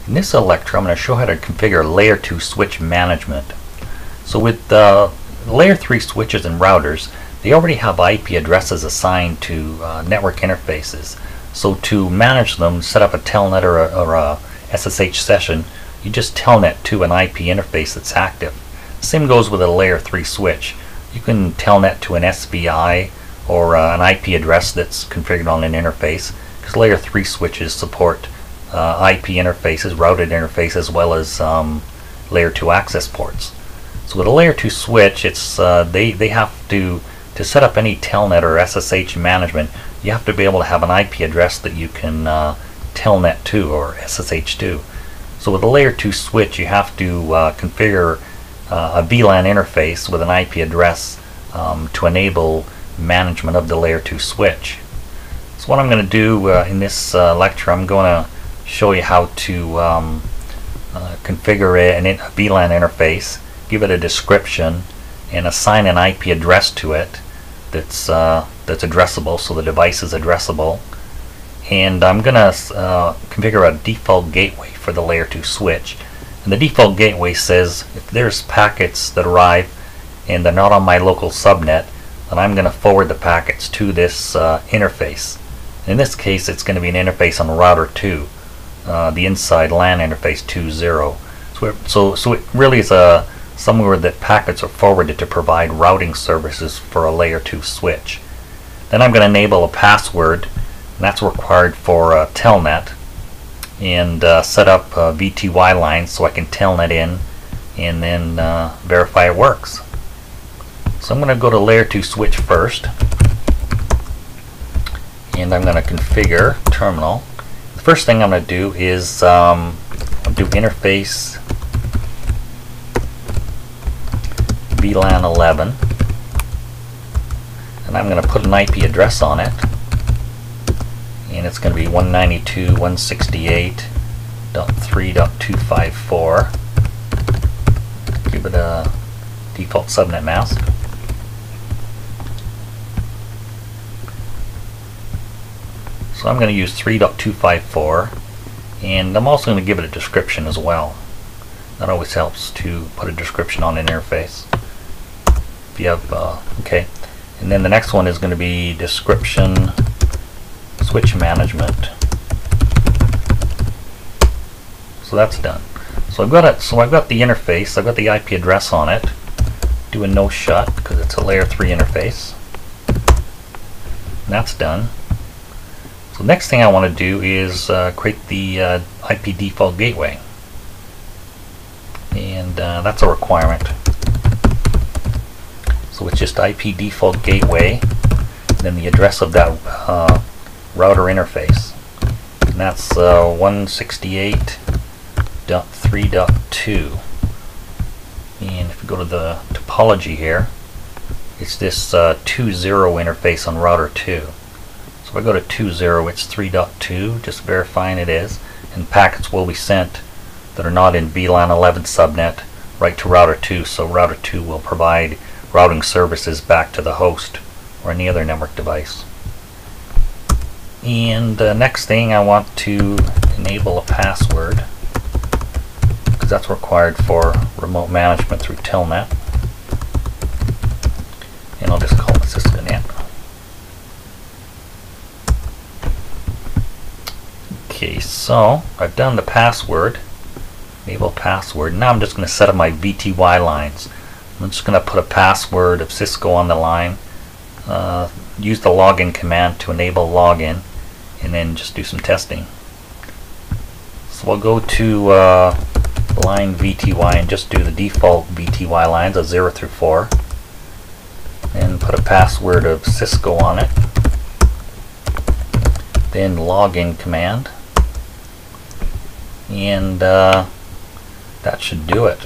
In this lecture, I'm going to show how to configure Layer 2 switch management. So with Layer 3 switches and routers, they already have IP addresses assigned to network interfaces. So to manage them, set up a telnet or a SSH session, you just telnet to an IP interface that's active. Same goes with a Layer 3 switch. You can telnet to an SPI or an IP address that's configured on an interface, because Layer 3 switches support IP interfaces, routed interfaces, as well as Layer 2 access ports. So with a Layer 2 switch, it's they have to set up any telnet or SSH management, you have to be able to have an IP address that you can telnet to or SSH to. So with a Layer 2 switch, you have to configure a VLAN interface with an IP address to enable management of the Layer 2 switch. So what I'm going to do in this lecture, I'm going to show you how to configure a VLAN interface, give it a description, and assign an IP address to it that's addressable, so the device is addressable. And I'm going to configure a default gateway for the Layer 2 switch. And the default gateway says if there's packets that arrive and they're not on my local subnet, then I'm going to forward the packets to this interface. In this case, it's going to be an interface on router 2, the inside LAN interface 2.0. So it really is somewhere that packets are forwarded to provide routing services for a Layer 2 switch. Then I'm going to enable a password, and that's required for telnet, and set up VTY lines so I can telnet in and then verify it works. So I'm going to go to Layer 2 switch first, and I'm going to configure terminal. The first thing I'm going to do is I'll do interface VLAN 11, and I'm going to put an IP address on it, and it's going to be 192.168.3.254. give it a default subnet mask. So I'm going to use 3.254, and I'm also going to give it a description as well. That always helps to put a description on an interface. If you have, okay. And then the next one is going to be description switch management. So that's done. So I've got it. So I've got the interface. I've got the IP address on it. Do a no shut because it's a Layer 3 interface. And that's done. So next thing I want to do is create the IP default gateway, and that's a requirement. So it's just IP default gateway, then the address of that router interface, and that's 168.3.2. And if you go to the topology here, it's this 2.0 interface on router 2. So if I go to 2.0, it's 3.2, just verifying it is, and packets will be sent that are not in VLAN 11 subnet right to router 2, so router 2 will provide routing services back to the host or any other network device. And the next thing, I want to enable a password, because that's required for remote management through telnet, and I'll just call it CCNA. Okay, so I've done the password, enable password. Now I'm just going to set up my VTY lines. I'm just going to put a password of Cisco on the line, use the login command to enable login, and then just do some testing. So I'll go to line VTY and just do the default VTY lines of 0 through 4, and put a password of Cisco on it, then login command. And that should do it.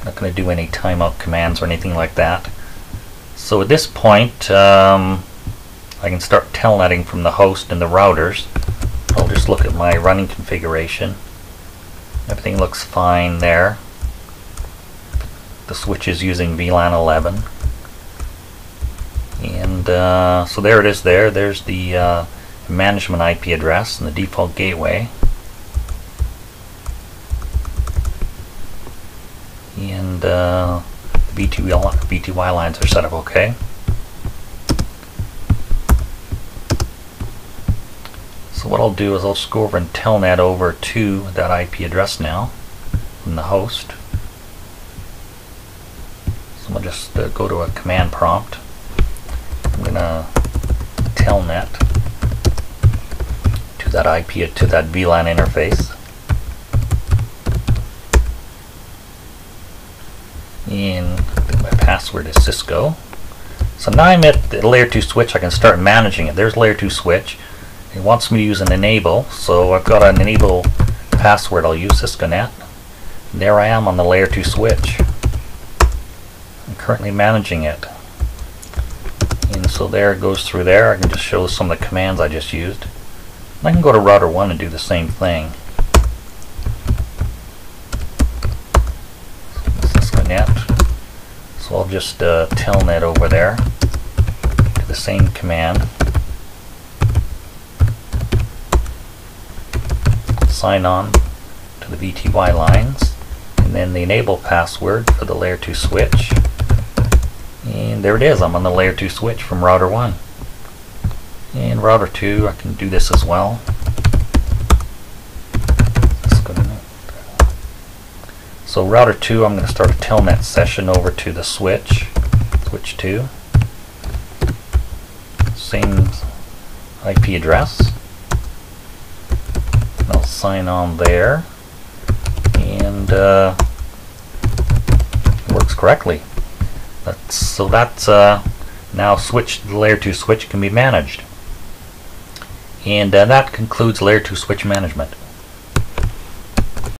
Not going to do any timeout commands or anything like that. So at this point, I can start telnetting from the host and the routers. I'll just look at my running configuration. Everything looks fine there. The switch is using VLAN 11. And so there it is there. There's the management IP address and the default gateway. and VTY lines are set up okay. So what I'll do is I'll just go over and telnet over to that IP address now from the host. So I'll just go to a command prompt. I'm going to telnet to that IP, to that VLAN interface. And I think my password is Cisco. So now I'm at the layer 2 switch. I can start managing it. There's layer 2 switch. It wants me to use an enable, so I've got an enable password. I'll use CCNA. There I am on the layer 2 switch. I'm currently managing it. And so there it goes through there. I can just show some of the commands I just used. And I can go to router 1 and do the same thing. CCNA. So I'll just telnet over there to the same command. Sign on to the VTY lines, and then the enable password for the layer 2 switch, and there it is. I'm on the layer 2 switch from router 1. And router 2, I can do this as well. So router 2, I'm going to start a telnet session over to the switch 2, same IP address. I'll sign on there, and it works correctly. That's now the layer 2 switch can be managed. And that concludes layer 2 switch management.